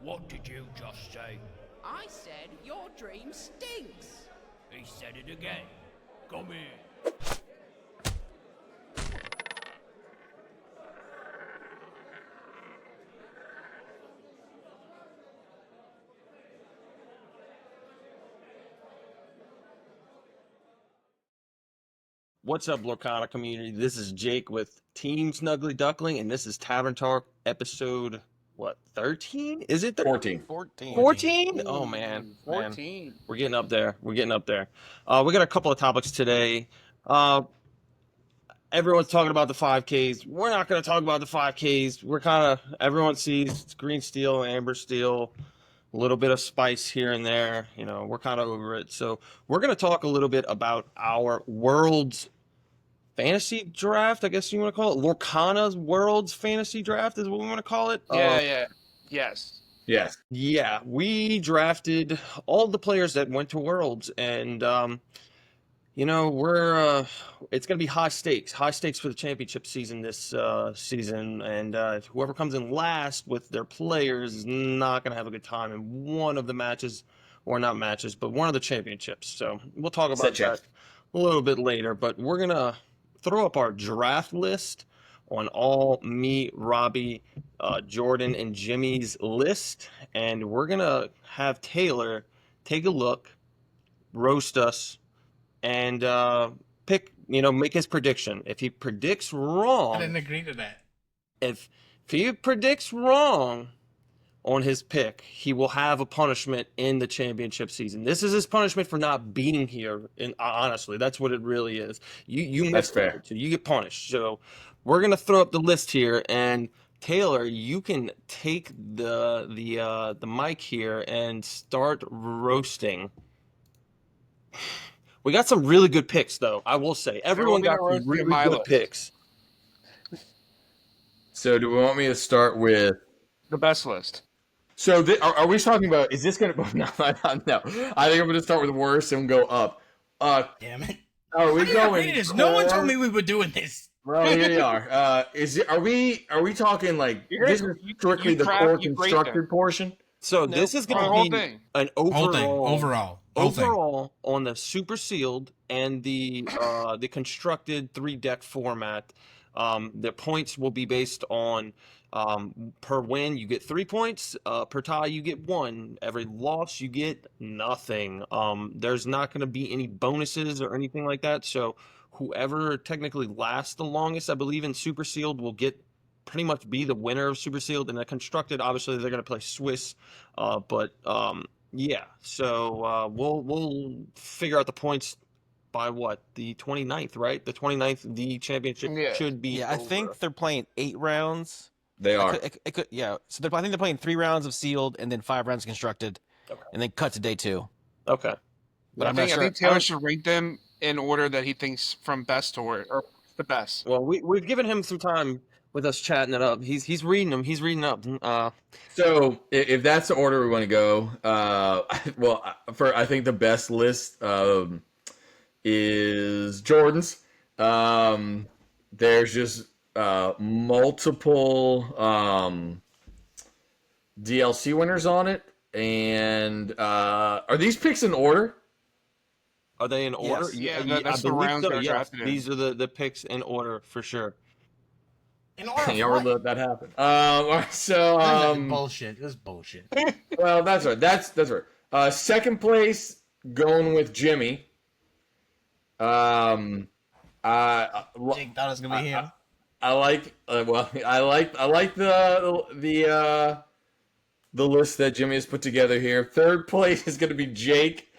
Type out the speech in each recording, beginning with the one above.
What did you just say? I said your dream stinks. He said it again. Come here. What's up, Lorcana community? This is Jake with Team Snuggly Duckling, and this is Tavern Talk episode, 13? Is it 14. 14? Oh, man. 14. Man. We're getting up there. We got a couple of topics today. Everyone's talking about the 5Ks. We're not going to talk about the 5Ks. Everyone sees green steel, amber steel, a little bit of spice here and there. You know, we're kind of over it. So we're going to talk a little bit about our World's Fantasy Draft, I guess you want to call it. Lorcana's World's Fantasy Draft is what we want to call it. Yes. Yeah, we drafted all the players that went to Worlds, and it's going to be high stakes for the championship season this season, and whoever comes in last with their players is not going to have a good time in one of the matches, or not matches, but one of the championships. So we'll talk about that a little bit later, but we're going to throw up our draft list on all me, Robbie, Jordan, and Jimmy's list, and we're going to have Taylor take a look, roast us, and make his prediction. If he predicts wrong... I didn't agree to that. If he predicts wrong on his pick, he will have a punishment in the championship season. This is his punishment for not being here, and honestly, that's what it really is. You missed fair. So you get punished. So we're going to throw up the list here, and Taylor, you can take the mic here and start roasting. We got some really good picks, though, I will say. Everyone got some really good picks. So do we want me to start with The best list. So are we talking about, is this going to, no, I think I'm going to start with worst and go up. Damn it. Are we going this? No one told me we were doing this. Well, here you are. Are we talking like, this is strictly the core constructed portion? So this is going to be an overall on the super sealed and the constructed 3-deck format. The points will be based on per win you get 3 points, per tie you get 1. Every loss you get nothing. There's not going to be any bonuses or anything like that. So whoever technically lasts the longest, I believe, in super sealed will get pretty much be the winner of super sealed. And the constructed, obviously, they're going to play Swiss, yeah. So we'll figure out the points by the 29th, right? The 29th, the championship should be over. I think they're playing 8 rounds. They are. So I think they're playing 3 rounds of sealed and then 5 rounds constructed, and then cut to day 2. Okay. But I think Taylor should rank them in order that he thinks from best to worst, or the best. Well, we've given him some time with us chatting it up. He's reading them. He's reading up. So if that's the order we want to go, I think the best list is Jordan's. There's just multiple DLC winners on it, and are these picks in order? Are they in order? Yes. Yeah, that's the rounds that are drafted in. These are the picks in order for sure. In order You ever let that happen? Bullshit. It was bullshit. Well, that's right. That's right. Second place, going with Jimmy. Jake thought it was gonna be him. I like the list that Jimmy has put together here. Third place is going to be Jake,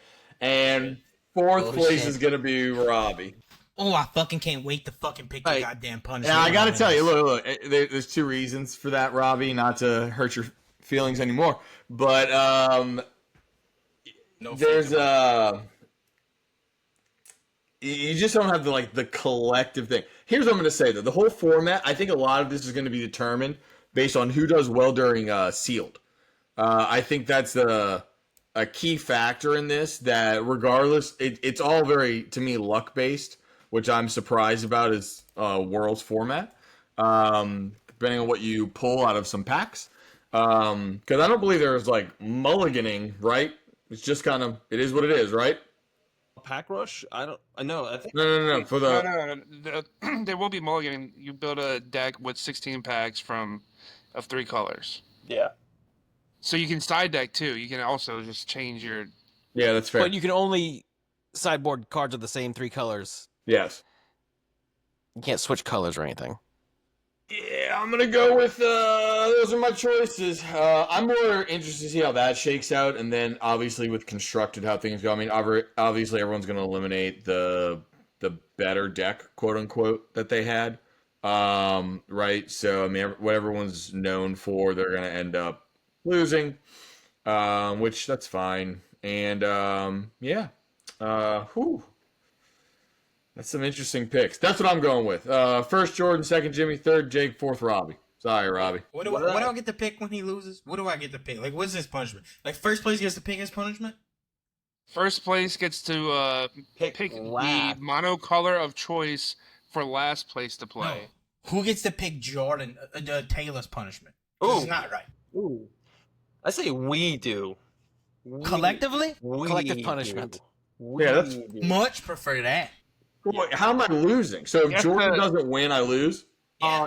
and fourth place is going to be Robbie. Oh, I fucking can't wait to fucking pick the goddamn punishment. Yeah, I got to tell you, look, there's 2 reasons for that, Robbie, not to hurt your feelings anymore, but there's you just don't have the collective thing. Here's what I'm going to say, though. The whole format, I think a lot of this is going to be determined based on who does well during sealed. I think that's a key factor in this, that regardless, it's all very, to me, luck-based, which I'm surprised about is World's format, depending on what you pull out of some packs. Because I don't believe there's like mulliganing, right? It's just kind of it is what it is, right? Pack rush? I know. I think No. For the No. There will be mulliganing. You build a deck with 16 packs of 3 colors. yeah. So you can side deck too. You can also just change your. yeah, that's fair. But you can only sideboard cards of the same 3 colors. Yes. You can't switch colors or anything. Yeah, I'm gonna go with those are my choices. I'm more interested to see how that shakes out, and then obviously with constructed how things go. I mean, obviously everyone's gonna eliminate the better deck, quote unquote, that they had, right? So I mean, what everyone's known for, they're gonna end up losing, which that's fine. And yeah, whew. That's some interesting picks. That's what I'm going with. First Jordan, second Jimmy, third Jake, fourth Robbie. Sorry, Robbie. What do I get to pick when he loses? What do I get to pick? Like, what's his punishment? Like, first place gets to pick his punishment? First place gets to pick the monocolor of choice for last place to play. No. Who gets to pick Jordan, Taylor's punishment? Ooh. This is not right. Ooh. I say we do. Collectively? Collective punishment. Yeah, that's Much prefer that. Wait, how am I losing? So if Jordan doesn't win, I lose? Yeah,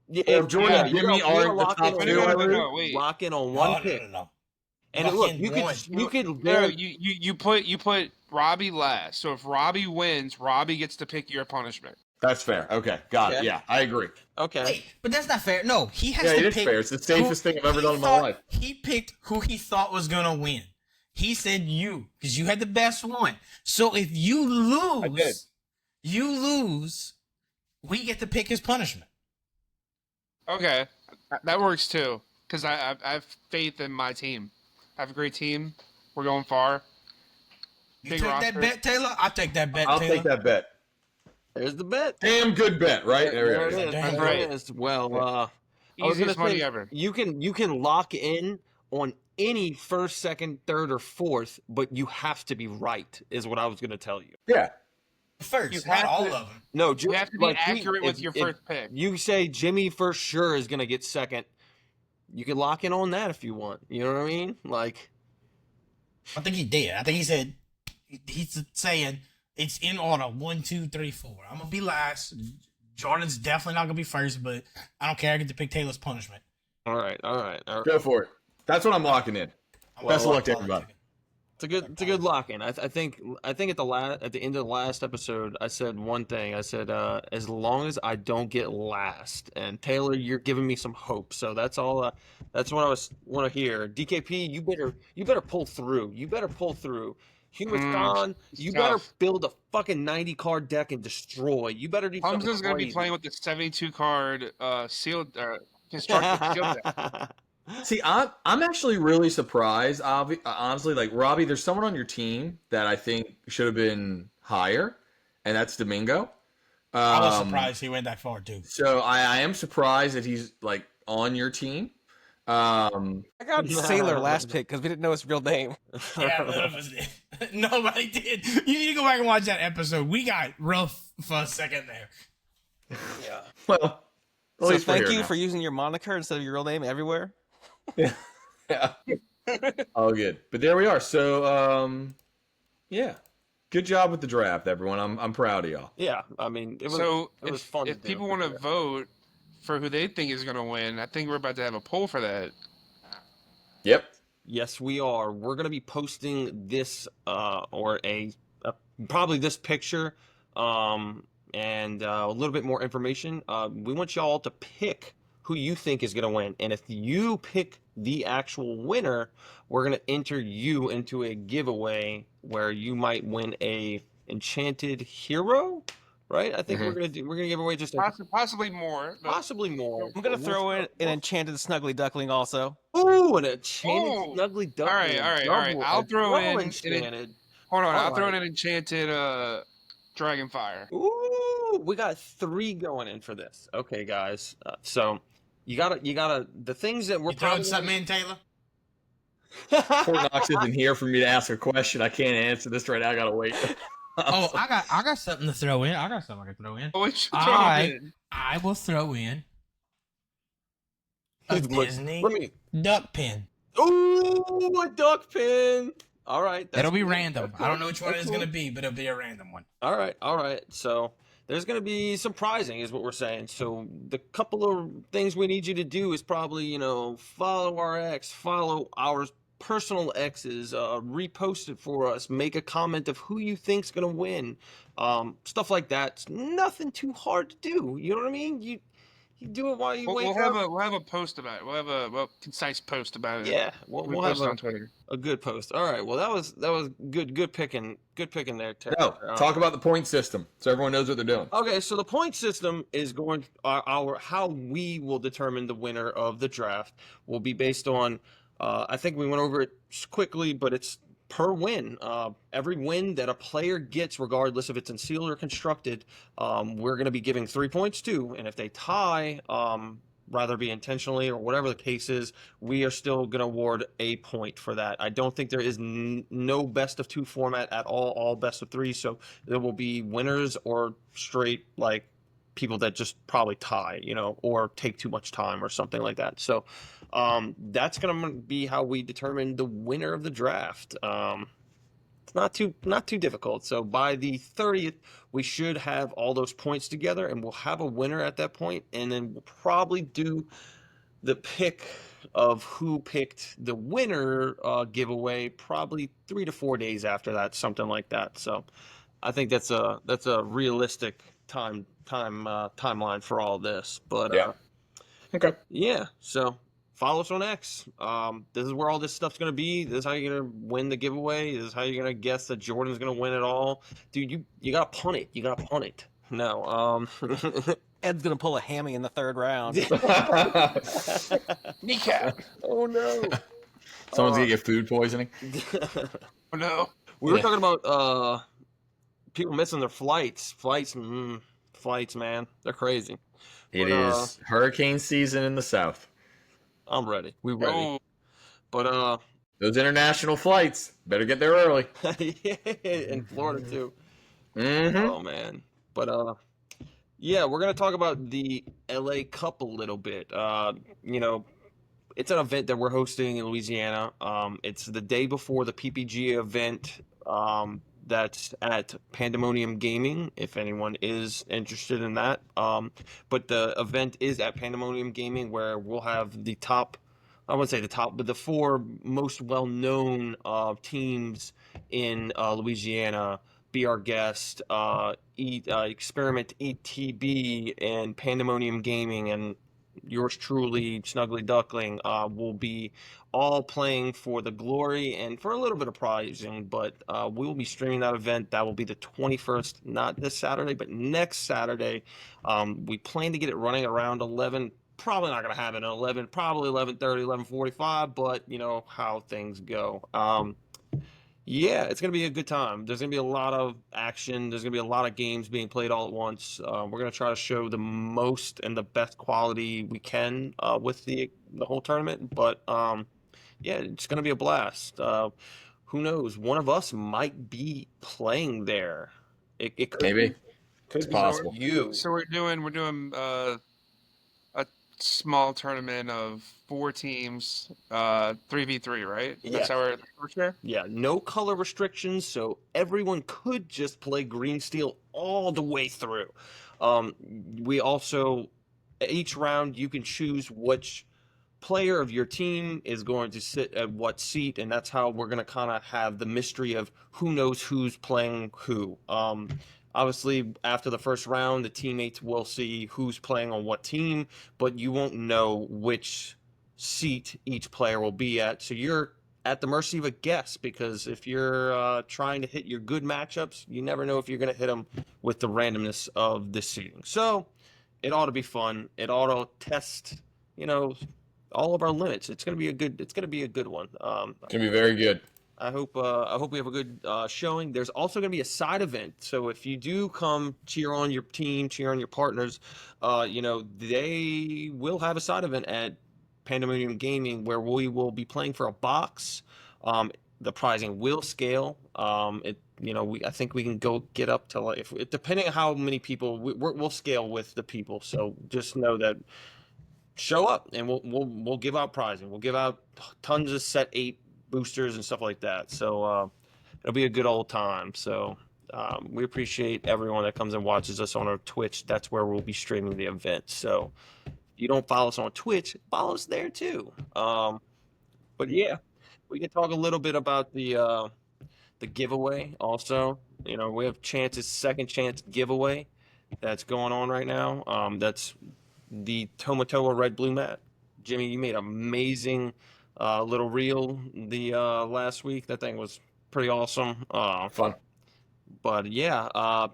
if Jordan and Jimmy aren't the top two, I lose? Wait. Lock in on one pick. No. And Lock look, in you one. could No, you put Robbie last. So if Robbie wins, Robbie gets to pick your punishment. That's fair. Okay, got it. Yeah, I agree. Okay. Wait, but that's not fair. No, he has Yeah, to it is pick. fair. It's the safest thing I've ever done in my life. He picked who he thought was gonna win. He said you, because you had the best one. So if you lose, we get to pick his punishment. Okay, that works too. Because I have faith in my team. I have a great team. We're going far. You Big take roster. that bet, Taylor? I'll take that bet, I'll Taylor. take that bet. There's the bet. Damn good bet, right? There we go. Damn There right. it is. Well, I was gonna Easiest money say, ever. you can lock in on any first, second, third, or fourth, but you have to be right. Is what I was gonna tell you. Yeah. First, You not have all to- of them. No, You have to be accurate with your if first pick. You say Jimmy for sure is gonna get second. You can lock in on that if you want. You know what I mean? Like, I think he did. I think he said he's saying it's in order 1, 2, 3, 4. I'm gonna be last. Jordan's definitely not gonna be first, but I don't care. I get to pick Taylor's punishment. all right. Go for it. That's what I'm locking in. Best of luck to everybody. It's a good lock in. I think at the end of the last episode, I said one thing. I said as long as I don't get last, and Taylor, you're giving me some hope. So that's all. That's what I want to hear. DKP, you better pull through. You better pull through. Human you better build a fucking 90 card deck and destroy. You better do something Hamza's going to be crazy. playing with the 72 card sealed constructed sealed deck. See, I'm actually really surprised. Honestly, like Robbie, there's someone on your team that I think should have been higher, and that's Domingo. I was surprised he went that far too. So I am surprised that he's like on your team. I got Sailor last pick because we didn't know his real name. Yeah, that was it. Nobody did. You need to go back and watch that episode. We got rough for a second there. Yeah. Well, at So least we're thank here you now. for using your moniker instead of your real name everywhere. Yeah. All good. But there we are. So yeah. Good job with the draft, everyone. I'm proud of y'all. Yeah, I mean, it was if fun. if people want to vote for who they think is going to win, I think we're about to have a poll for that. Yep. Yes, we are. We're gonna be posting this or probably this picture and a little bit more information. We want y'all to pick who you think is gonna win, and if you pick the actual winner, we're gonna enter you into a giveaway where you might win a enchanted hero. Right? I think we're gonna give away just Possibly more. But possibly more. I'm gonna throw in an enchanted snuggly duckling also. Ooh, and a enchanted Oh, snuggly duck. all right. I'll throw in enchanted. hold on. All I'll throw in right. an enchanted Dragonfire. Ooh, we got 3 going in for this. Okay, guys. So you gotta the things that we're You throwing probably something in, Taylor? Fort Knox isn't here for me to ask a question. I can't answer this right now. I gotta wait. Oh, I got something to throw in. I got something I can throw in. Which I will throw in A Look, Disney let me. duck pin. Ooh, a duck pin. All right. It'll be cool. random. That's I don't cool. know which one That's it's cool. gonna be, but it'll be a random one. All right, all right. So there's going to be surprising, is what we're saying. So the couple of things we need you to do is probably, follow our X, follow our personal X's, repost it for us, make a comment of who you think's going to win, stuff like that. It's nothing too hard to do. You know what I mean? You do it while you wake up. We'll have a post about it. We'll have a concise post about it. Yeah, we'll have post it on Twitter. a good post. All right. Well, that was good picking there, Ted. No, talk about the point system so everyone knows what they're doing. Okay, so the point system is going our how we will determine the winner of the draft will be based on. I think we went over it quickly, but it's per win. Every win that a player gets, regardless if it's in sealed or constructed, we're going to be giving 3 points to, and if they tie, rather be intentionally or whatever the case is, we are still going to award a point for that. I don't think there is no best of 2 format at all best of 3. So there will be winners or straight like people that just probably tie, or take too much time or something like that. So that's going to be how we determine the winner of the draft. It's not too difficult. So by the 30th, we should have all those points together, and we'll have a winner at that point, and then we'll probably do the pick of who picked the winner giveaway probably 3 to 4 days after that, something like that. So I think that's a realistic timeline for all this. But Yeah. Okay. yeah. So follow us on X. This is where all this stuff's gonna be. This is how you're gonna win the giveaway. This is how you're gonna guess that Jordan's gonna win it all. Dude, you gotta punt it. You gotta punt it. No. Ed's gonna pull a hammy in the 3rd round. Kneecap. Oh no. Someone's gonna get food poisoning. Oh no. We were talking about people missing their flights. Flights, man. They're crazy. It But, is hurricane season in the south. I'm ready. We ready. Oh, But Those international flights better get there early. in Florida too. Mm-hmm. Oh man. But yeah, we're gonna talk about the LA Cup a little bit. It's an event that we're hosting in Louisiana. It's the day before the PPG event. That's at Pandemonium Gaming, if anyone is interested in that. But the event is at Pandemonium Gaming, where we'll have the top, I wouldn't say the top, but the 4 most well-known teams in Louisiana be our guest. Experiment ETB and Pandemonium Gaming and yours truly, Snuggly Duckling, will be all playing for the glory and for a little bit of prizing, but we will be streaming that event. That will be the 21st, not this Saturday, but next Saturday. We plan to get it running around 11. Probably not going to have it at 11, probably 11:30, 11:45, but you know how things go. Yeah, it's going to be a good time. There's going to be a lot of action. There's going to be a lot of games being played all at once. We're going to try to show the most and the best quality we can with the whole tournament. But yeah, it's going to be a blast. Who knows? One of us might be playing there. It could Maybe. be, could It's be possible. you. so we're doing a small tournament of 4 teams, 3v3, right? Yes. That's how we're here. Yeah, no color restrictions, so everyone could just play green steel all the way through. We also, each round, you can choose which player of your team is going to sit at what seat, and that's how we're going to kind of have the mystery of who knows who's playing who. Obviously, after the first round, the teammates will see who's playing on what team, but you won't know which seat each player will be at. So you're at the mercy of a guess, because if you're trying to hit your good matchups, you never know if you're going to hit them with the randomness of this seating. So it ought to be fun. It ought to test, all of our limits. It's going to be a good one. It's gonna be very good. I hope we have a good showing. There's also going to be a side event. So if you do come cheer on your team, cheer on your partners, they will have a side event at Pandemonium Gaming where we will be playing for a box. The prizing will scale. I think we can go get up to, depending on how many people we'll scale with the people. So just know that show up and we'll give out prizing. We'll give out tons of set 8 boosters and stuff like that. So it'll be a good old time. So we appreciate everyone that comes and watches us on our Twitch. That's where we'll be streaming the event. So if you don't follow us on Twitch, follow us there too. But yeah, we can talk a little bit about the giveaway also. You know, we have second chance giveaway that's going on right now. That's the Tomatoa Red Blue Mat. Jimmy, you made an amazing little reel the last week. That thing was pretty awesome. Fun. But yeah,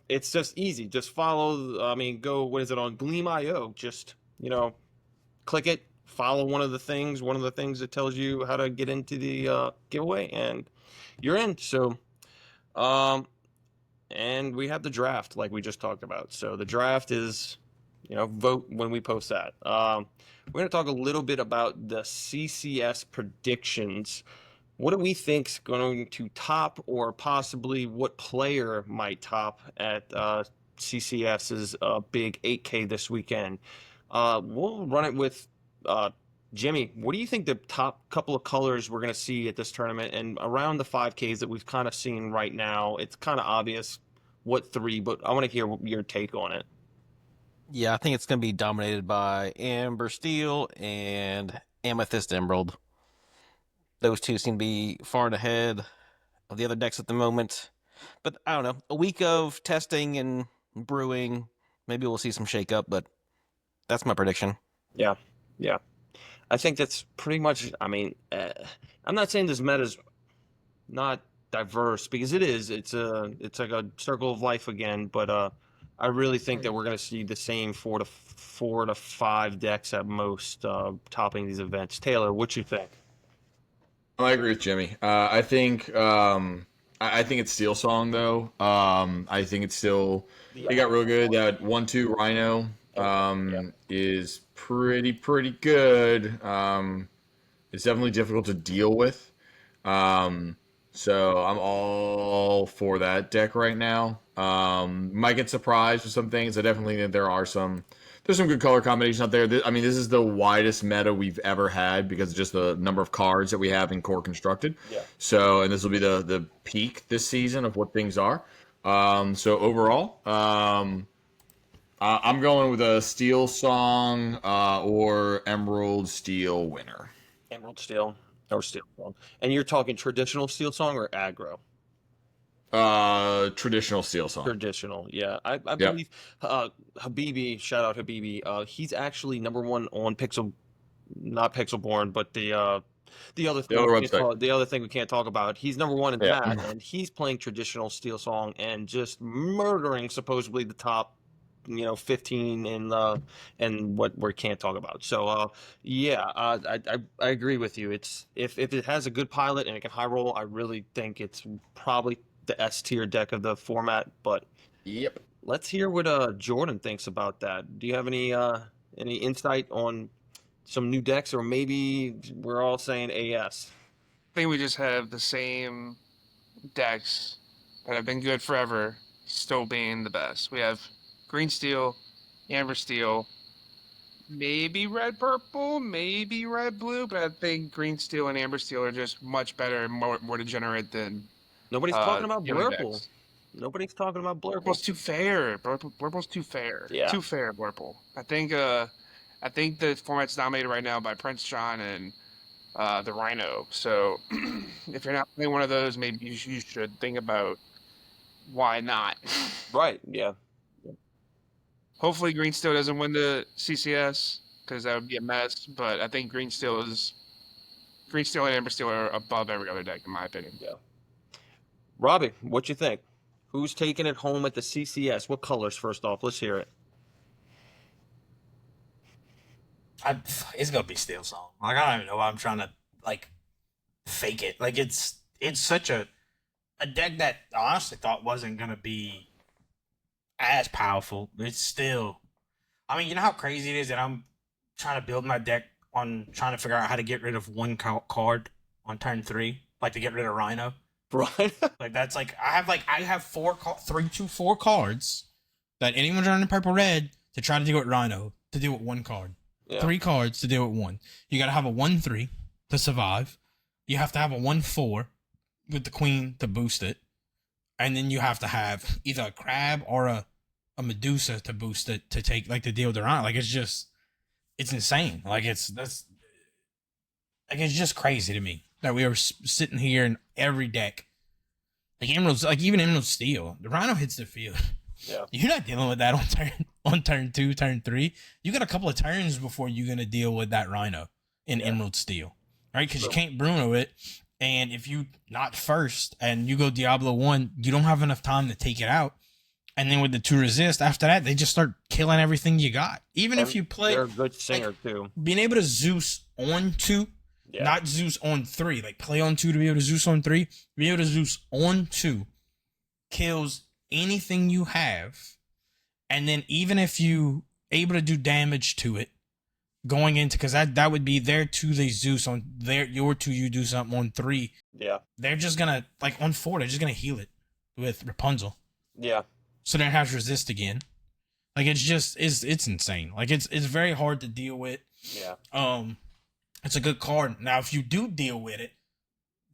it's just easy. Just follow. I mean, go. What is it on Gleam.io? Just click it. Follow one of the things that tells you how to get into the giveaway, and you're in. So, and we have the draft like we just talked about. So the draft is, vote when we post that. We're going to talk a little bit about the CCS predictions. What do we think's going to top, or possibly what player might top at CCS's big 8K this weekend? We'll run it with Jimmy. What do you think the top couple of colors we're going to see at this tournament, and around the 5Ks that we've kind of seen right now? It's kind of obvious what 3, but I want to hear your take on it. Yeah, I think it's going to be dominated by Amber Steel and Amethyst Emerald. Those two seem to be far and ahead of the other decks at the moment. But I don't know. A week of testing and brewing, maybe we'll see some shake-up, but that's my prediction. Yeah. I think that's pretty much, I'm not saying this meta's not diverse, because it is. It's like a circle of life again, but I really think that we're going to see the same 4 to 5 decks at most topping these events. Taylor, what you think? I agree with Jimmy. I think it's Steel Song though. I think it's still they got real good. That 1/2 Rhino is pretty good. It's definitely difficult to deal with. So I'm all for that deck right now. Might get surprised with some things. I definitely think there's some good color combinations out there. This is the widest meta we've ever had because of just the number of cards that we have in core constructed. Yeah. So, and this will be the peak this season of what things are. So overall, I'm going with a Steel Song or Emerald Steel winner. Emerald Steel or Steel Song. And you're talking traditional Steel Song or aggro? Traditional Steel Song. Traditional, yeah. I believe Habibi, shout out Habibi, he's actually #1 on not Pixelborn, but the other thing we can't talk about. He's #1 in that, and he's playing traditional Steel Song and just murdering supposedly the top 15 and what we can't talk about. So I agree with you. It's if it has a good pilot and it can high roll, I really think it's probably the S tier deck of the format. But yep, let's hear what Jordan thinks about that. Do you have any insight on some new decks, or maybe we're all saying AS? I think we just have the same decks that have been good forever still being the best. We have Green Steel, Amber Steel, maybe Red Purple, maybe Red Blue, but I think Green Steel and Amber Steel are just much better and more degenerate than Nobody's talking about the other Blurple. decks. Nobody's talking about Blurple. Blurple's too fair. Blurple's too fair. Yeah. Too fair, Blurple. I think the format's dominated right now by Prince John and the Rhino. So if you're not playing one of those, maybe you should think about why not. Right, yeah. Hopefully Green Steel doesn't win the CCS because that would be a mess. But I think Green Steel and Amber Steel are above every other deck in my opinion. Yeah. Robbie, what you think? Who's taking it home at the CCS? What colors, first off? Let's hear it. It's gonna be Steel Song. Like, I don't even know why I'm trying to fake it. Like, it's such a deck that I honestly thought wasn't gonna be as powerful. It's still, you know how crazy it is that I'm trying to build my deck on trying to figure out how to get rid of one card on turn 3, like to get rid of Rhino. Right. That's I have 3 to 4 cards that anyone's running purple red to try to deal with Rhino to deal with one card. Yeah. 3 cards to deal with 1. You got to have a 1/3 to survive. You have to have a 1/4 with the queen to boost it. And then you have to have either a crab or a Medusa to boost it to take like to deal with the Rhino. Like it's insane. Like it's just crazy to me that we were sitting here in every deck. Like Emeralds, like even Emerald Steel, the Rhino hits the field. Yeah. You're not dealing with that on turn 2, turn 3. You got a couple of turns before you're gonna deal with that Rhino in Emerald Steel, right? Because you can't Bruno it, and if you not first and you go Diablo 1, you don't have enough time to take it out. And then with the 2 resist, after that, they just start killing everything you got. Even if you play, they're a good singer too. being able to Zeus on 2, not Zeus on 3, like play on 2 to be able to Zeus on 3, be able to Zeus on 2 kills anything you have. And then even if you able to do damage to it going into, because that would be their 2 they Zeus on your 2 you do something on 3. Yeah. They're just gonna like on 4, they're just gonna heal it with Rapunzel. Yeah. So then it has resist again. Like it's insane. Like it's very hard to deal with. Yeah. It's a good card. Now if you do deal with it,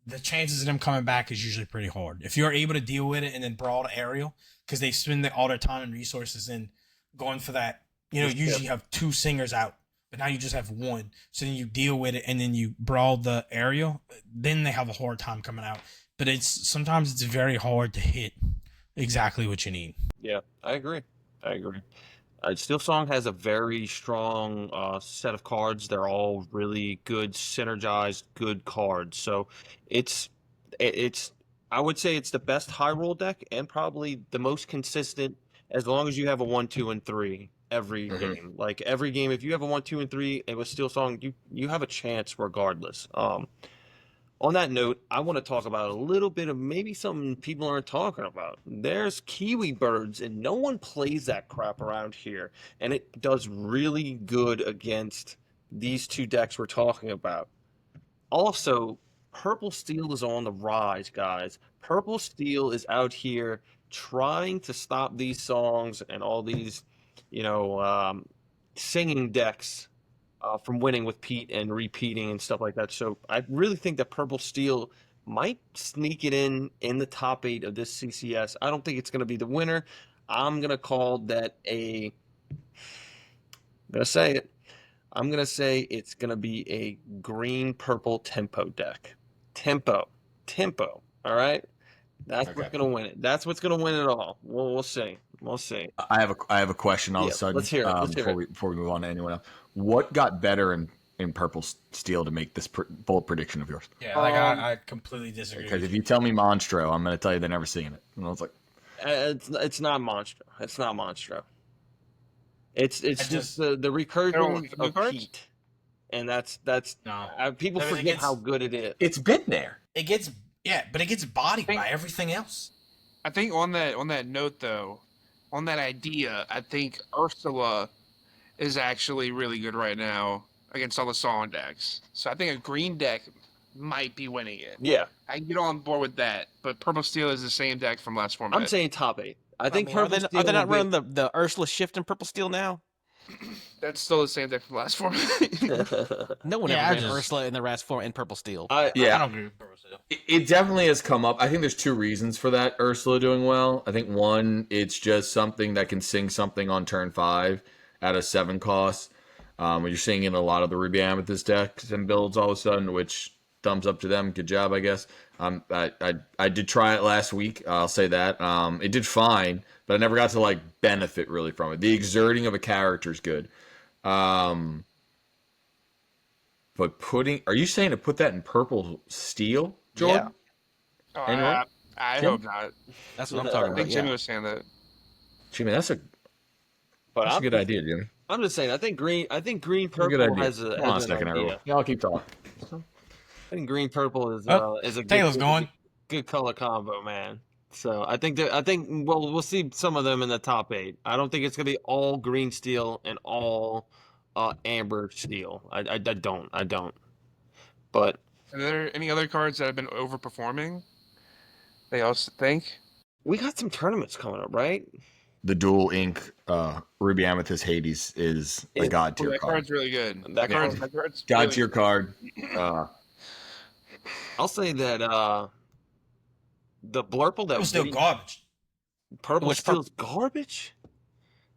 the chances of them coming back is usually pretty hard. If you're able to deal with it and then brawl to aerial, because they spend all their time and resources in going for that. Usually you have 2 singers out, but now you just have 1. So then you deal with it and then you brawl the aerial. Then they have a hard time coming out. But sometimes it's very hard to hit exactly what you need. Yeah, I agree. Steel Song has a very strong set of cards. They're all really good, synergized, good cards. So it's I would say it's the best high roll deck and probably the most consistent as long as you have a 1, 2, and 3 every game. Like every game, if you have a 1, 2, and 3 and with Steel Song, you have a chance regardless. On that note, I want to talk about a little bit of maybe something people aren't talking about. There's Kiwi Birds, and no one plays that crap around here. And it does really good against these 2 decks we're talking about. Also, Purple Steel is on the rise, guys. Purple Steel is out here trying to stop these songs and all these, singing decks from winning with Pete and repeating and stuff like that. So I really think that Purple Steel might sneak it in the top 8 of this CCS. I don't think it's going to be the winner. I'm going to call that I'm going to say it. I'm going to say it's going to be a green-purple tempo deck. Tempo. All right? That's what's going to win it. That's what's going to win it all. We'll see. I have a question all of a sudden. Let's hear it. Before we move on to anyone else. What got better in Purple Steel to make this bold prediction of yours? Yeah, I completely disagree. Because if you tell me Monstro, I'm going to tell you they're never seeing it. And I was like, it's not Monstro. It's not Monstro. It's just the recursion of Pete, and that's people forget how good it is. it's been there. It gets but it gets bodied by everything else. I think on that note though, on that idea, I think Ursula is actually really good right now against all the song decks. So I think a green deck might be winning it. Yeah, I can get on board with that. But Purple Steel is the same deck from last format. I'm saying top 8. I think Purple Steel. Are they not running the Ursula Shift in Purple Steel now? That's still the same deck from last format. No one ever ran Ursula in the last form in Purple Steel. I don't agree with Purple Steel. It definitely has come up. I think there's 2 reasons for that Ursula doing well. I think one, it's just something that can sing something on turn 5 at a 7 cost. You're seeing in a lot of the Ruby Amethyst decks and builds all of a sudden, which thumbs up to them. Good job, I guess. I did try it last week. I'll say that. It did fine, but I never got to benefit really from it. The exerting of a character is good. But are you saying to put that in Purple Steel, Jordan? Yeah. I hope not. That's what I'm talking I about. think Jimmy was saying that. Jimmy, that's a good idea, Jimmy. I'm just saying. I think green purple Good idea. has Hold on a second, everyone. Y'all keep talking. I think green purple is a Taylor's going. good color combo, man. So I think we'll see some of them in the top 8. I don't think it's gonna be all green steel and all amber steel. I don't. But Are there any other cards that have been overperforming? They also think we got some tournaments coming up, right? the dual ink Ruby Amethyst Hades is a god tier That card. card's really good. That That card- card's God really tier good. card. I'll say that the Blurple that It was still Woody- garbage. Purple Which Steel's garbage.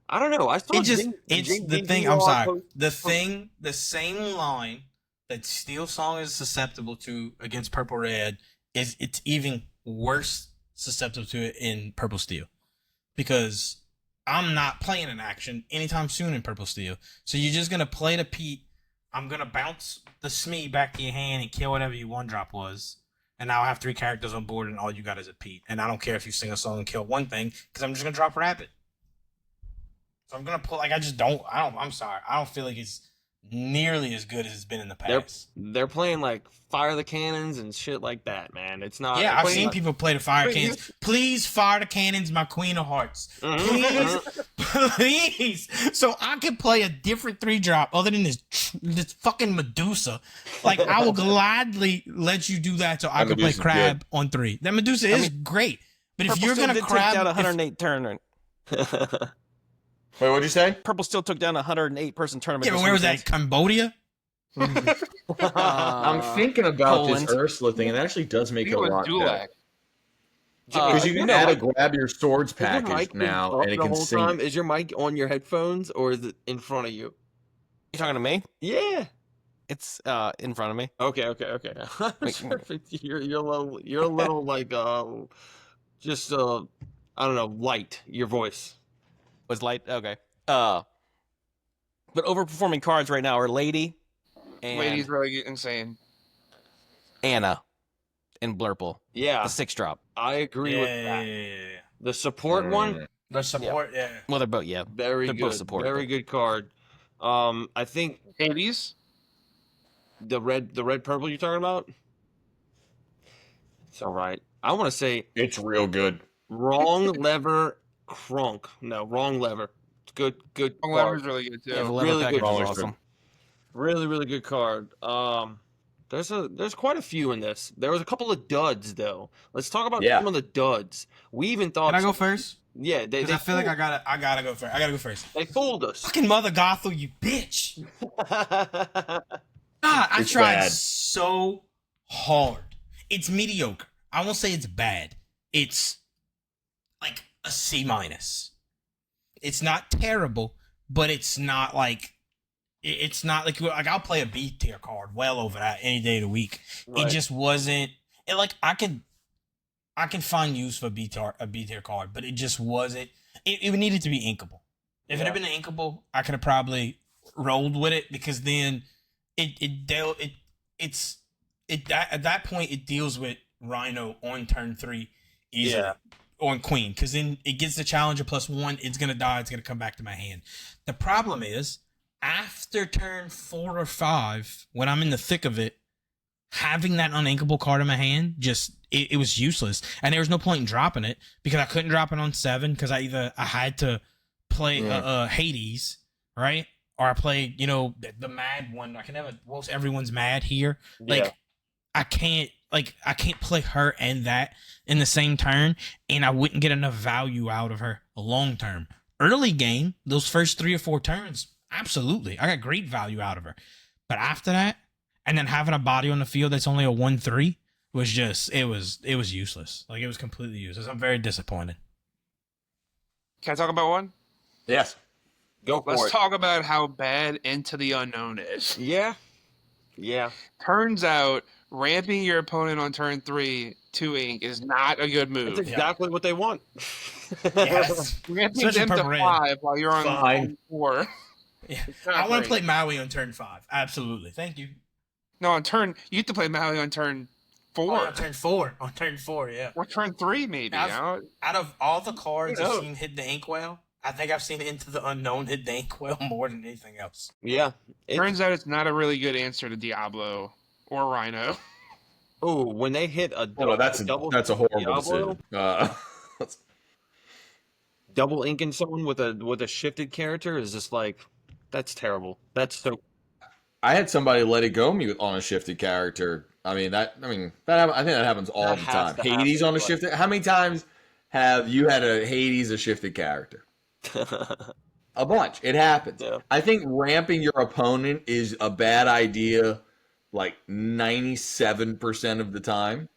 I don't know. I saw It just it's the thing. I'm sorry. The same line that Steel Song is susceptible to against Purple Red is it's even worse susceptible to it in Purple Steel, because I'm not playing an action anytime soon in Purple Steel. So you're just gonna play the Pete. I'm gonna bounce the Smee back to your hand and kill whatever your 1-drop was. And now I have 3 characters on board, and all you got is a Pete. And I don't care if you sing a song and kill one thing, because I'm just gonna drop Rapid. So I'm gonna pull. Like I'm sorry. I don't feel like it's nearly as good as it's been in the past. They're playing like Fire the Cannons and shit like that, man. It's not. Yeah, they're I've playing seen like- people play the fire cannons. Please fire the cannons, my Queen of Hearts. Please, please. So I can play a different 3-drop other than this fucking Medusa. Like I will gladly let you do that, so I can play Medusa's Crab on 3. That Medusa is great, but if Purple you're still gonna did take crab, down if- 108 tournament. Wait, what'd you say? Purple still took down a 108 person tournament. yeah, but this where was that? weekend. Cambodia? I'm thinking about Poland. this Ursula thing, and that actually does make it a lot better. Dulac. Because you can add a grab your swords Is your package mic now, up and it the can whole sing. time? Is your mic on your headphones or is it in front of you? You talking to me? Yeah. It's in front of me. Okay. I'm Wait, sure if you're a little like just I don't know, light your voice. Was light. Okay. But overperforming cards right now are Lady and Lady's really insane. Anna and Blurple. Yeah, The 6-drop. I agree with that. Yeah. The support one, The support, yeah. Well, they're both, yeah. very They're good, both support, very but- good card. I think Hades. the red purple you're talking about. It's all right. I want to say It's real good. wrong lever crunk. No, wrong lever. It's good Long card. Lever's really good too. Yeah, the lever really package good is card. awesome. Really good card. There's quite a few in this. There was a couple of duds though. Let's talk about Yeah. some of the duds. We even thought. Can I go first? Yeah, they. Because I feel like I gotta go first. I gotta go first. They fooled us. Fucking Mother Gothel, you bitch. God, I It's tried bad. so hard. It's mediocre. I won't say it's bad. It's like a C minus. It's not terrible, but it's not like it's not like I'll play a B tier card well over that any day of the week. Right. It just wasn't. It like I can find use for a B tier card, but it just wasn't. It needed to be inkable. If it had been inkable, I could have probably rolled with it, because then at that point it deals with Rhino on turn 3 easily. Yeah. On Queen, because then it gets the challenger +1. It's gonna die. It's gonna come back to my hand. The problem is after turn 4 or 5, when I'm in the thick of it, having that uninkable card in my hand it was useless, and there was no point in dropping it, because I couldn't drop it on 7 because I had to play Hades, right? Or I played the mad one. I can never. Most everyone's mad here. Like Yeah. I can't play her and that in the same turn, and I wouldn't get enough value out of her long term. Early game, those first 3 or 4 turns, absolutely, I got great value out of her. But after that, and then having a body on the field that's only a 1/3 was just it was useless. Like it was completely useless. I'm very disappointed. Can I talk about one? Yes. Go for Let's it. talk about how bad Into the Unknown is. Yeah. Turns out ramping your opponent on turn 3 2 ink is not a good move. That's exactly what they want. Yes. Ramping Especially them to Purple Red. 5 while you're on Fine. 4. Yeah. not I want to great. play Maui on turn 5. Absolutely. Thank you. No, you have to play Maui on turn 4. On turn 4. On turn 4, yeah. Or turn 3 maybe. I've- Out of all the cards Who I've knows? seen hit the inkwell, I think I've seen Into the Unknown hit the inkwell more than anything else. Yeah. Turns out it's not a really good answer to Diablo or Rhino. Oh, when they hit a Oh, that's double a horrible Diablo, decision. double inking someone with a shifted character is just like, that's terrible. That's so. I had somebody let it go me on a shifted character. I think that happens all That the has time. to happen, Hades on a but- shifted. How many times have you had a Hades a shifted character? A bunch. It happens. Yeah. I think ramping your opponent is a bad idea like 97% of the time,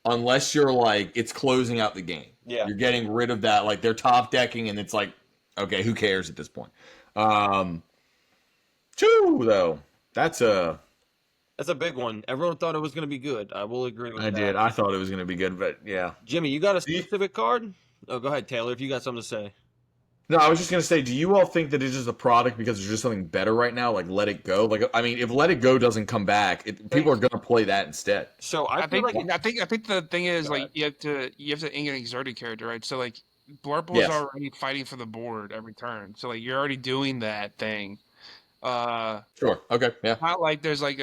unless you're like, it's closing out the game. Yeah. You're getting rid of that. Like, they're top decking, and it's like, okay, who cares at this point? Two, though. That's a. That's a big one. Everyone thought it was going to be good. I will agree with I that. did. I thought it was going to be good, but yeah. Jimmy, you got a specific card? Oh, go ahead, Taylor, if you got something to say. No, I was just going to say, do you all think that it's just a product because there's just something better right now? Like, Let It Go? Like, I mean, if Let It Go doesn't come back, people are going to play that instead. So I feel think like I think the thing is Go like ahead. you have to ink an exerted character, right? So like Blurple's Yes. already fighting for the board every turn. So like you're already doing that thing. Sure. Okay. Yeah. Not like there's like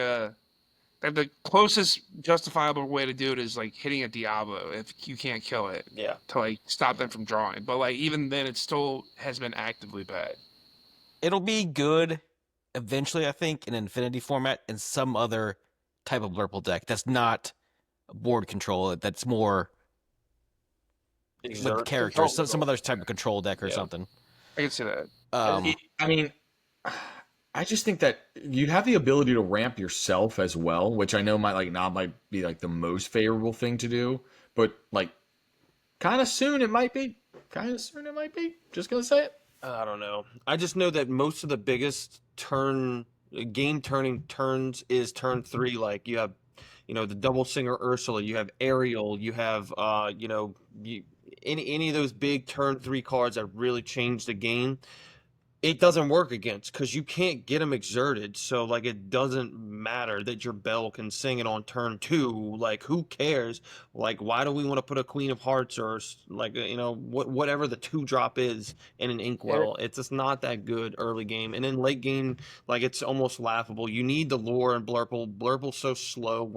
the closest justifiable way to do it is like hitting a Diablo if you can't kill it Yeah. to like stop them from drawing. But like even then, it still has been actively bad. It'll be good eventually, I think, in Infinity format and some other type of Blurple deck that's not board control. That's more with characters. Some other type of control deck or something. I can see that. I mean, I just think that you have the ability to ramp yourself as well, which I know might be like the most favorable thing to do, but like kind of soon it might be. Just gonna say it. I don't know. I just know that most of the biggest game turning turns is turn 3. Like you have, the double singer Ursula, you have Ariel, you have, any of those big turn 3 cards that really change the game. It doesn't work against because you can't get them exerted. So like it doesn't matter that your bell can sing it on turn 2. Like who cares? Like why do we want to put a Queen of Hearts or like whatever the 2-drop is in an Inkwell? It's just not that good early game, and then late game like it's almost laughable. You need the lore and Blurple. Blurple's so slow.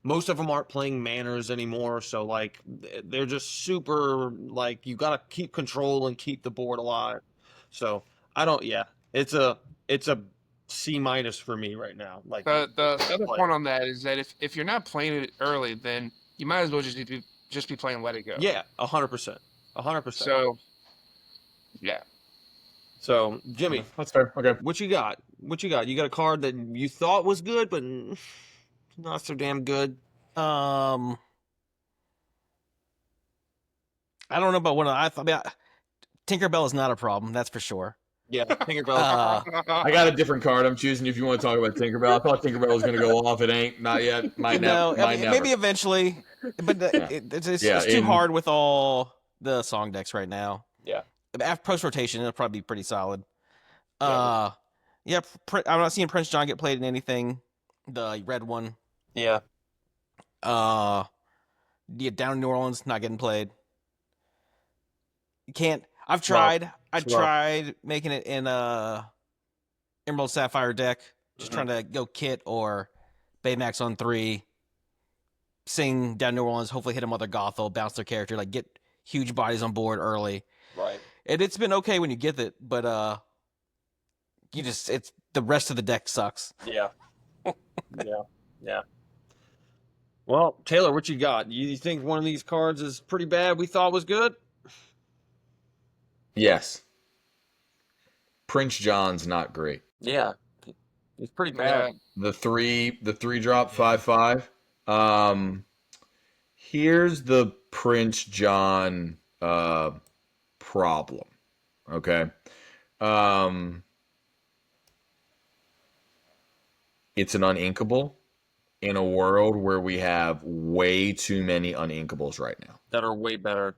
Most of them aren't playing manners anymore, so like they're just super like you gotta keep control and keep the board alive. So. I don't. Yeah, it's a C- for me right now. Like The other point on that is that if you're not playing it early, then you might as well just be playing Let It Go. Yeah, 100%, 100%. So, yeah. So Jimmy, That's fair. Okay. what you got? You got a card that you thought was good, but not so damn good. I don't know about what I thought. I mean, Tinkerbell is not a problem, that's for sure. Yeah, Tinkerbell. I got a different card I'm choosing if you want to talk about Tinkerbell. I thought Tinkerbell was going to go off. It ain't. Not yet. Might never. Maybe eventually, but it's too hard with all the song decks right now. Yeah. After post-rotation, it'll probably be pretty solid. Yeah. I'm not seeing Prince John get played in anything. The red one. Yeah. Down in New Orleans, not getting played. You can't. I've tried. I tried making it in Emerald Sapphire deck, just trying to go Kit or Baymax on 3, sing down New Orleans, hopefully hit a Mother Gothel, bounce their character, like get huge bodies on board early. Right. And it's been okay when you get it, but it's the rest of the deck sucks. Yeah. Yeah. Well, Taylor, what you got? You think one of these cards is pretty bad? We thought was good. Yes. Prince John's not great. Yeah, it's pretty bad. The three drop 5/5. Here's the Prince John problem. Okay. It's an uninkable in a world where we have way too many uninkables right now. That are way better.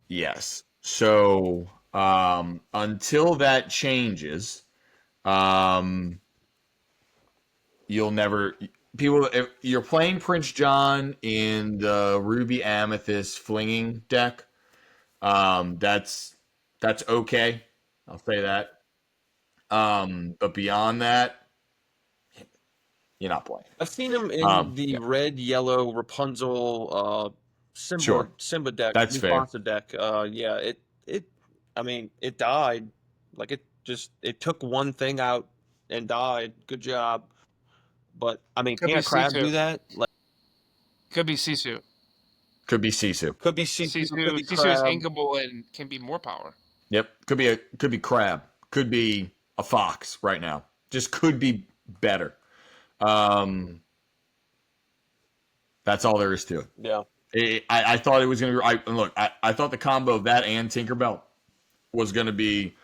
Yes. So until that changes, you'll never if you're playing Prince John in the Ruby Amethyst flinging deck. That's okay. I'll say that. But beyond that, you're not playing. I've seen him in the red, yellow Rapunzel Simba deck. That's fair. Deck. It died. Like it took one thing out and died. Good job. But I mean, Could can't be Crab Sisu. do that? Like, Could be Sisu. Could be Sisu. could be Sisu. Sisu Could be is Crab. inkable and can be more power. Yep. Could be crab. Could be a fox right now. Just could be better. Um, that's all there is to it. Yeah. I thought it was going to be. I thought the combo of that and Tinkerbell was going to be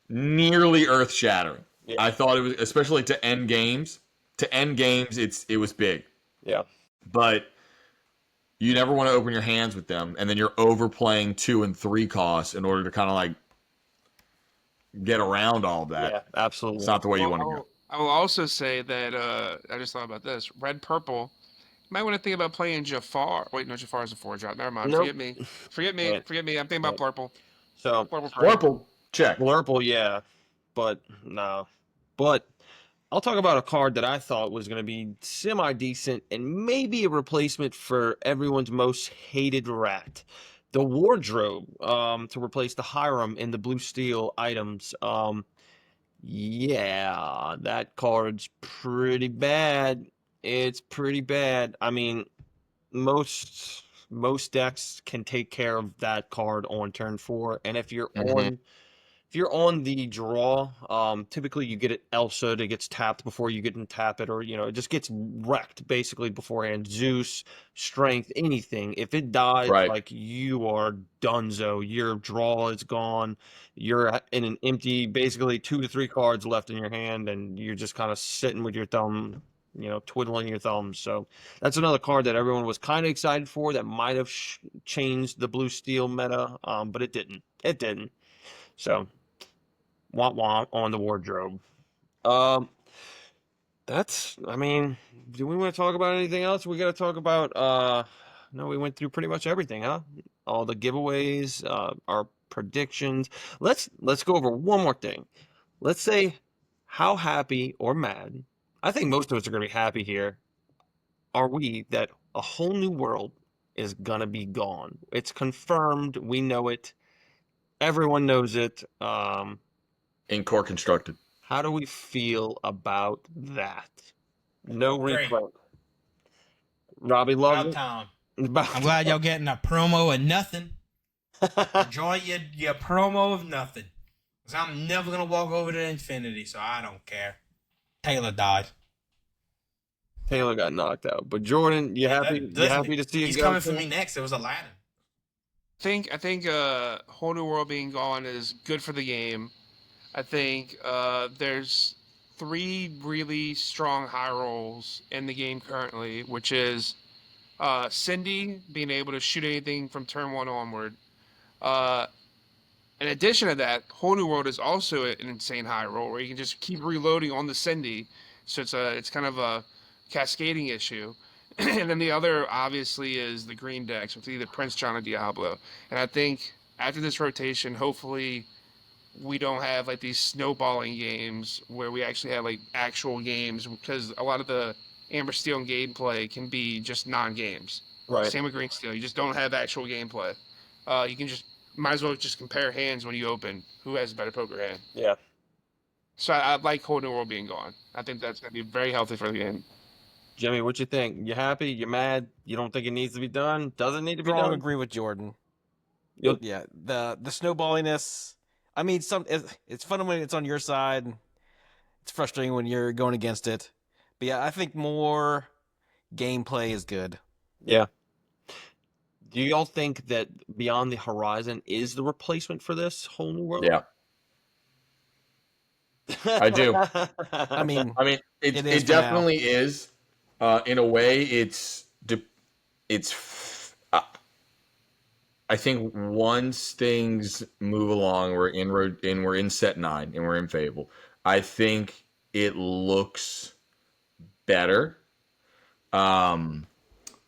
nearly earth shattering. Yeah. I thought it was, especially to end games. To end games, it was big. Yeah. But you never want to open your hands with them, and then you're overplaying 2 and 3 costs in order to kind of like get around all of that. Yeah. Absolutely. It's not the way you want to go. I will also say that I just thought about this. Red purple. You might want to think about playing Jafar. Wait, no, Jafar is a 4-drop. Never mind. Nope. Forget me. Right. Forget me. I'm thinking about purple. So Purple. Purple, check. Blurple, yeah, but no. But I'll talk about a card that I thought was going to be semi-decent and maybe a replacement for everyone's most hated rat. The Wardrobe, to replace the Hiram in the blue steel items. Yeah, that card's pretty bad. It's pretty bad. I mean, most decks can take care of that card on turn 4, and if you're on the draw, typically you get it Elsa that gets tapped before you get to tap it, or it just gets wrecked basically beforehand. Zeus, strength, anything. If it dies, Right. like you are donezo. Your draw is gone. You're in an empty, basically 2 to 3 cards left in your hand, and you're just kind of sitting with your thumb, twiddling your thumbs. So that's another card that everyone was kind of excited for that might have changed the blue steel meta, but it didn't. It didn't. So, womp on the Wardrobe. I mean, do we want to talk about anything else? We got to talk about, no, we went through pretty much everything, huh? All the giveaways, our predictions. Let's go over one more thing. Let's say how happy or mad, I think most of us are going to be happy here, are we that a whole new world is going to be gone. It's confirmed. We know it. Everyone knows it. In core constructed. How do we feel about that? No Great. replay. Robbie loves About it. time. About I'm glad y'all getting a promo of nothing. Enjoy your promo of nothing. Cause I'm never gonna walk over to infinity, so I don't care. Taylor died. Taylor got knocked out, but Jordan, you happy? You happy to see it He's go? coming for me next. It was Aladdin. I think Whole New World being gone is good for the game. I think there's 3 really strong high rolls in the game currently, which is Cindy being able to shoot anything from turn 1 onward. In addition to that, Whole New World is also an insane high roll where you can just keep reloading on the Cindy, so it's kind of a cascading issue. And then the other, obviously, is the green decks with either Prince John or Diablo. And I think after this rotation, hopefully we don't have like these snowballing games where we actually have like actual games, because a lot of the Amber Steel gameplay can be just non-games. Right. Same with Green Steel. You just don't have actual gameplay. You can might as well just compare hands when you open who has a better poker hand. Yeah. So I like Whole New World being gone. I think that's going to be very healthy for the game. Jimmy, what you think? You happy? You mad? You don't think it needs to be done? Doesn't need to be Strong done? agree with Jordan. You'll- Yeah, the snowballiness. I mean, it's fun when it's on your side. It's frustrating when you're going against it. But yeah, I think more gameplay is good. Yeah. Do y'all think that Beyond the Horizon is the replacement for this Whole New World? Yeah. I do. I mean, it is for definitely is. In a way, I think once things move along, we're in set 9 and we're in Fable. I think it looks better,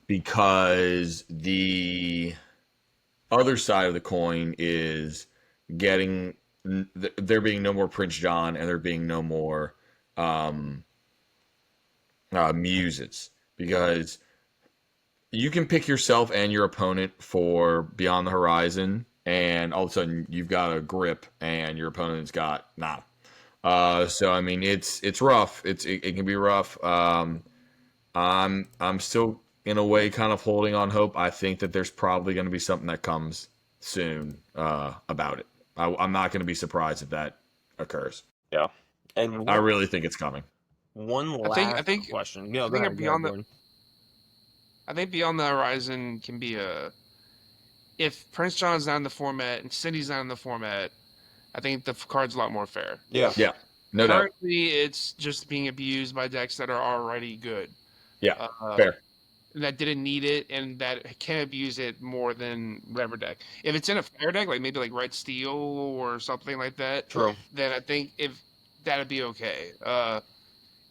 because the other side of the coin is getting there being no more Prince John and there being no more muses, because you can pick yourself and your opponent for Beyond the Horizon, and all of a sudden you've got a grip and your opponent's got nah. So I mean, it's rough. It can be rough. I'm still in a way kind of holding on hope. I think that there's probably going to be something that comes soon about it. I'm not going to be surprised if that occurs. Yeah. And I really think it's coming. one I last think question. I think beyond the horizon can be if Prince John's not in the format and Cindy's not in the format, I think the card's a lot more fair. Yeah. Yeah, no doubt. Currently, it's just being abused by decks that are already good. Yeah, fair. That didn't need it and that can abuse it more than whatever deck. If it's in a fair deck, like maybe like Red Steel or something like that, True. then I think if that'd be okay.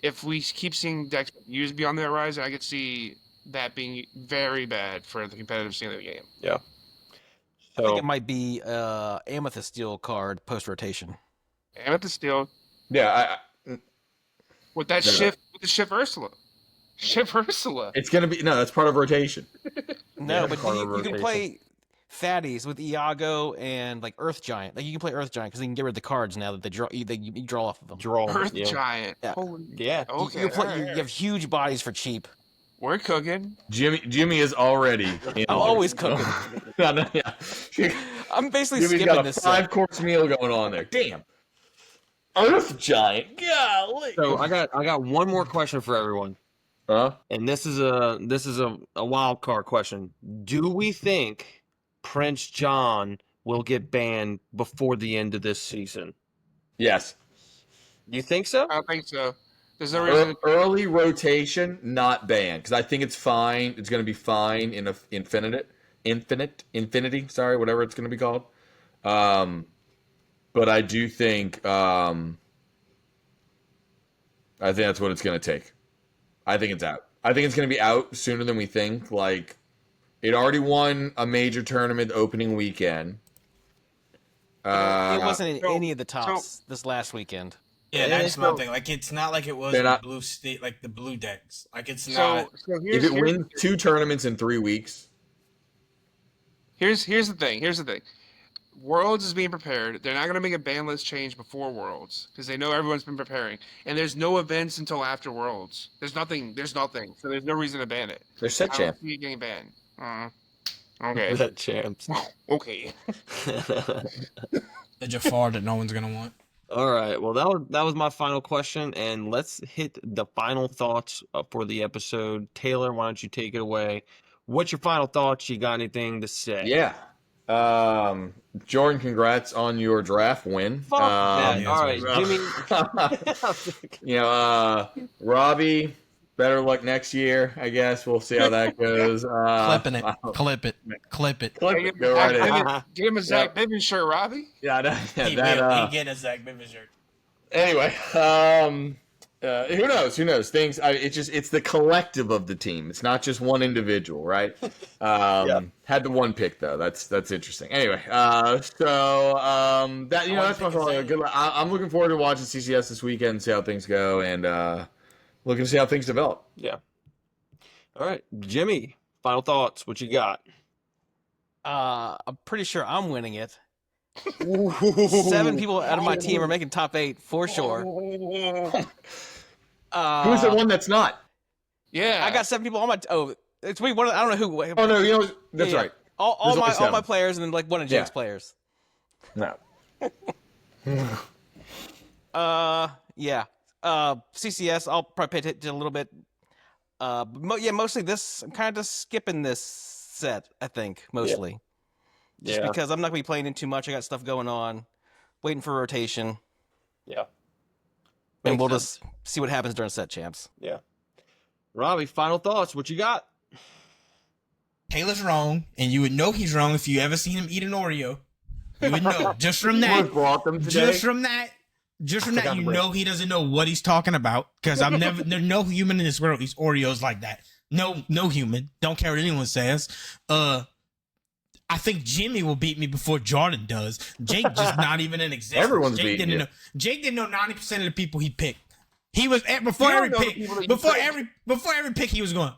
If we keep seeing decks used beyond the horizon, I could see that being very bad for the competitive scene of the game. Yeah. I think So it might be Amethyst Steel card post rotation. Amethyst Steel Yeah, with that shift with the Shift Ursula. Shift Ursula. it's going to be that's part of rotation. No, Yeah, but card you can rotation. play fatties with Iago and like Earth Giant. Like you can play Earth Giant because you can get rid of the cards now that you draw off of them. draw. Earth yeah. Giant. Yeah. Holy. Yeah. Okay. You, play, all right, you all right. have huge bodies for cheap. We're cooking. Jimmy is already. I'm always cooking. Yeah. I'm basically Jimmy's skipping got a this. set. 5-course meal going on there. Damn. Earth Giant. Golly. So I got one more question for everyone. Huh? And this is a wild card question. Do we think Prince John will get banned before the end of this season? Yes. You think so? I don't think so. There's no reason. Early rotation, not banned, because I think it's fine. It's going to be fine in infinity. Sorry, whatever it's going to be called. But I do think I think that's what it's going to take. I think it's out. I think it's going to be out sooner than we think. Like, it already won a major tournament opening weekend. It wasn't in so- any of the tops this last weekend. Yeah, Yeah, that's my thing. Like, it's not like it was They're in the not- blue state, like the blue decks. Like, it's So, not. so If it wins 2 tournaments in 3 weeks, here's the thing. Here's the thing. Worlds is being prepared. They're not going to make a ban list change before Worlds because they know everyone's been preparing. And there's no events until after Worlds. There's nothing. So there's no reason to ban it. they're set I champ. don't see it getting banned. Okay. That champs. Okay. The Jafar that no one's gonna want. All right. Well, that was my final question, and let's hit the final thoughts for the episode. Taylor, why don't you take it away? What's your final thoughts? You got anything to say? Yeah. Jordan, congrats on your draft win. Fuck that. yeah, All right, Jimmy. Robbie, better luck next year. I guess we'll see how that goes. Clipping it. Clip it. Clip it. Go right in. Give him a Zach Bivens shirt, Robbie. Yeah, He get a Zach Bivens shirt. Anyway, who knows? Things. It's the collective of the team. It's not just one individual, right? Had the one pick though. That's interesting. Anyway, that's my final. Good luck. I'm looking forward to watching CCS this weekend, see how things go, and looking to see how things develop. Yeah. All right, Jimmy. Final thoughts. What you got? I'm pretty sure I'm winning it. 7 people out of my team are making top 8 for sure. Who's the one that's not? Yeah. I got 7 people on my. It's me. One. I don't know who. Oh no, that's Yeah. right. All There's only my 7. players and then like one of Jake's Yeah. players. No. Yeah. CCS. I'll probably pay attention a little bit. Mostly this. I'm kind of skipping this set. I think mostly. Just because I'm not gonna be playing in too much. I got stuff going on. Waiting for rotation. Yeah. And Makes we'll sense. just see what happens during set champs. Yeah. Robbie, final thoughts. What you got? Taylor's wrong, and you would know he's wrong if you ever seen him eat an Oreo. You would know just from Someone that. brought them today. Just from that, you know he doesn't know what he's talking about. Because there's no human in this world eats Oreos like that. No human. Don't care what anyone says. I think Jimmy will beat me before Jordan does. Jake just not even in existence. Everyone's Jake beating didn't you. know. Jake didn't know 90% of the people he picked. He was before every pick. Before every pick, he was going.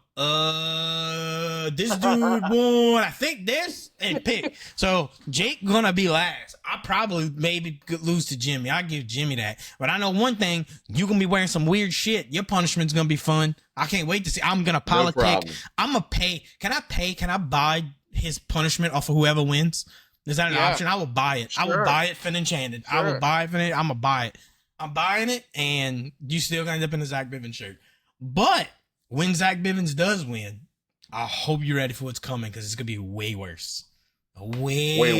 This dude won. I think this and pick. So Jake gonna be last. I probably maybe could lose to Jimmy. I give Jimmy that. But I know one thing: you gonna be wearing some weird shit. Your punishment's gonna be fun. I can't wait to see. I'm gonna politic. problem. I'm gonna pay. Can I pay? Can I buy his punishment off of whoever wins? Is that an Yeah. option? I will buy it. I will Sure. buy it for Enchanted. I will Sure. buy it for it. I'm gonna buy it. I'm buying it, and you still gonna end up in a Zach Bivens shirt. But when Zach Bivens does win, I hope you're ready for what's coming because it's gonna be way worse. Way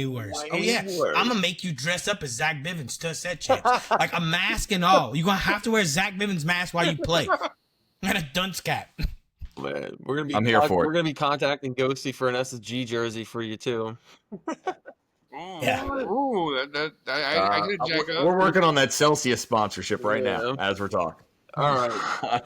worse. Oh yeah, I'm gonna make you dress up as Zach Bivens to a set chance, like a mask and all. You're gonna have to wear Zach Bivens mask while you play, and a dunce cap. Man, we're gonna be. I'm here for it. We're gonna be contacting Ghosty for an SSG jersey for you too. Ooh, Yeah. Ooh, I get a jack up. We're working on that Celsius sponsorship right now Yeah. as we're talking. All right,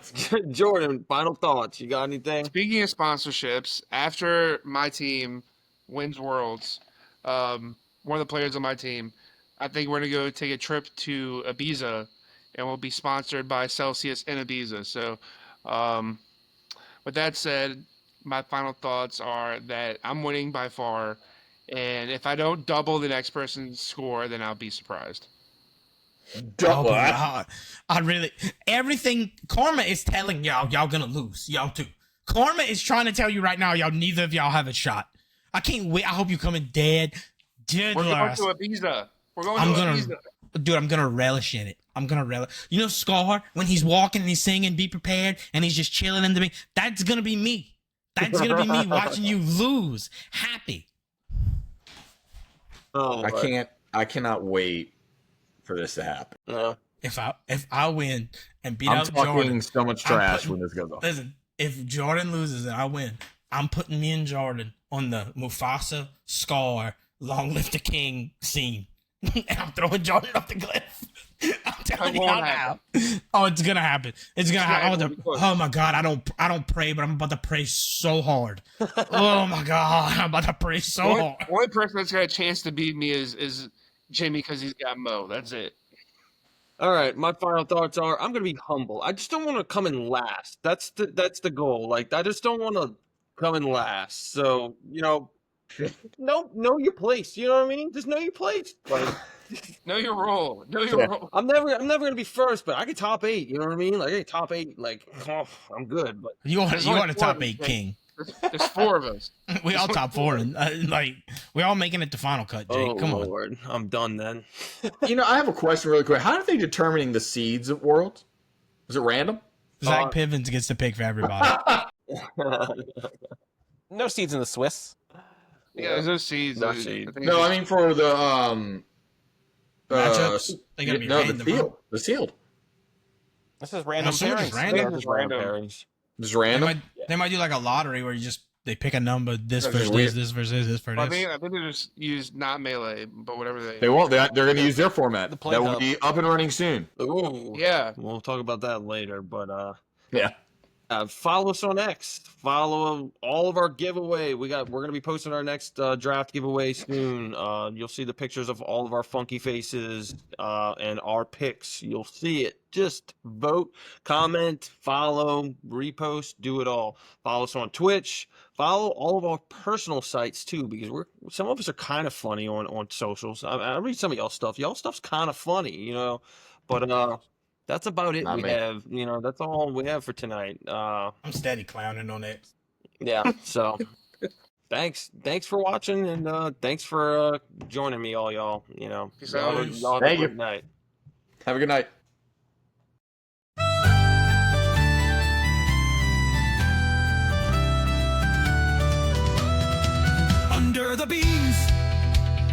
Jordan. Final thoughts. You got anything? Speaking of sponsorships, after my team wins Worlds, one of the players on my team, I think we're gonna go take a trip to Ibiza, and we'll be sponsored by Celsius in Ibiza. So, with that said, my final thoughts are that I'm winning by far, and if I don't double the next person's score, then I'll be surprised. Double. I really everything Karma is telling y'all gonna lose. Y'all too. Karma is trying to tell you right now, y'all neither of y'all have a shot. I can't wait. I hope you come in dead We're going last. to Ibiza. We're going I'm to gonna, Ibiza. dude. I'm gonna relish in it. I'm gonna relish. You know, Scar when he's walking and he's singing, "Be prepared," and he's just chilling in the me. That's gonna be me. That's gonna be me watching you lose, happy. Oh, I cannot wait for this to happen. No. If I win and beat I'm out talking Jordan, so much I'm trash putting- when this goes on. listen. If Jordan loses and I win, I'm putting me and Jordan on the Mufasa Scar Long Live the King scene. And I'm throwing Jordan off the cliff. I'm telling you won't now. Oh, it's gonna happen. It's gonna happen. happen. Oh my god, I don't pray, but I'm about to pray so hard. Oh my god, I'm about to pray so hard. Only person that's got a chance to beat me is Jimmy because he's got Mo. That's it. All right, my final thoughts are: I'm gonna be humble. I just don't want to come in last. That's the goal. Like I just don't want to come in last. So know your place. You know what I mean? Just know your place. Like Know your role. Know your role. I'm never gonna be first, but I can top 8. You know what I mean? Like I can top 8. Like I'm good. But You There's want only a top four of 8 us, king? There's 4 of us. We all top 4 and like we all making it to final cut. Jake, come on. Lord, I'm done then. I have a question really quick. How are they determining the seeds of Worlds? Is it random? Zach Pivens gets to pick for everybody. No seeds in the Swiss. Yeah, there's no seeds. No I think seed. it's No, I just- mean for the Matchups? They gotta be random, the sealed. This is random Sure, just pairings. random. Yeah, just random random. pairings. Just They random. might do like a lottery where they pick a number, this That's versus just weird. this versus this for I this. think they just use not melee, but whatever they. They won't. They're going to use their format. The play That will hub. be up and running soon. Ooh. Yeah. We'll talk about that later, but Yeah. follow us on X. Follow all of our giveaway. We're gonna be posting our next draft giveaway soon. You'll see the pictures of all of our funky faces and our picks. You'll see it. Just vote, comment, follow, repost, do it all. Follow us on Twitch. Follow all of our personal sites too, because some of us are kind of funny on socials. I read some of y'all stuff. Y'all stuff's kind of funny, but that's about it. Not We me. have, that's all we have for tonight. I'm steady clowning on it. Yeah. So, thanks for watching, and thanks for joining me, all y'all. Peace Y'all out. have a Thank you. good night. Have a good night. Under the beams,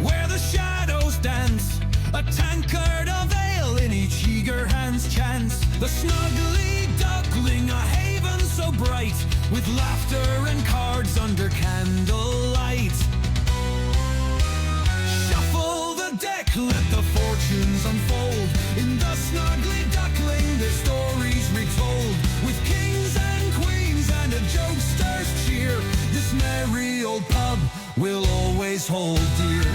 where the shadows dance, a tankard of ale in each eager hand's chance. The snuggly duckling, a haven so bright, with laughter and cards under candlelight. Shuffle the deck, let the fortunes unfold. In the snuggly duckling, their stories retold, with kings and queens and a jokester's cheer. This merry old pub will always hold dear.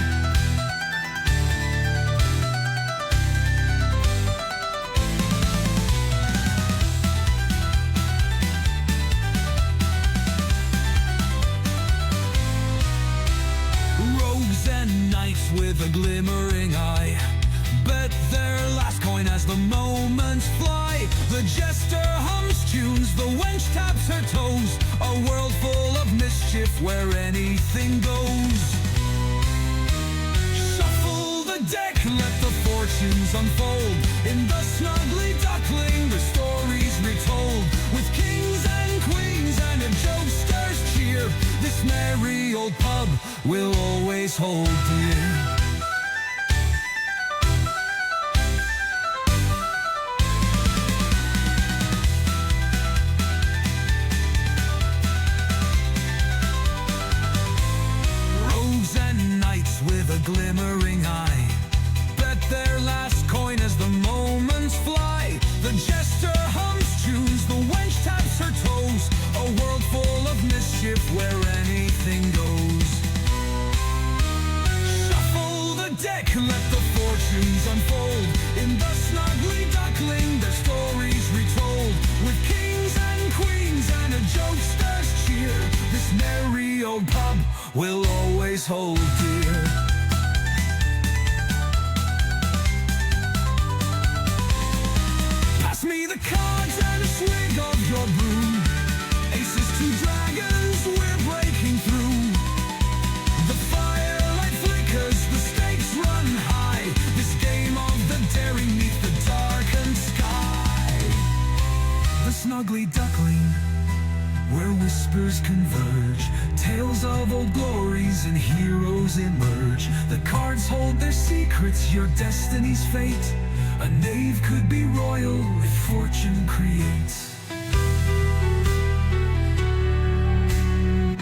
Rogues and knights with a glimmering eye bet their last coin as the moments fly. The jester hums tunes, the wench taps her toes. A world full of mischief where anything goes. the deck, let the fortunes unfold. In the snuggly duckling, the stories retold. With kings and queens and a jokesters cheer, this merry old pub will always hold dear. With a glimmering eye, bet their last coin as the moments fly. The jester hums tunes, the wench taps her toes. A world full of mischief where anything goes. Shuffle the deck, let the fortunes unfold. In the snuggly duckling, their stories retold. With kings and queens and a jokester's cheer, this merry old pub will always hold dear. Pass me the cards and a swig of your brew. Aces to dragons, we're breaking through. The firelight flickers, the stakes run high. This game of the daring neath the darkened sky. The snuggly duckling, where whispers converge, tales of old glories and heroes emerge. The cards hold their secrets, your destiny's fate. A knave could be royal if fortune creates.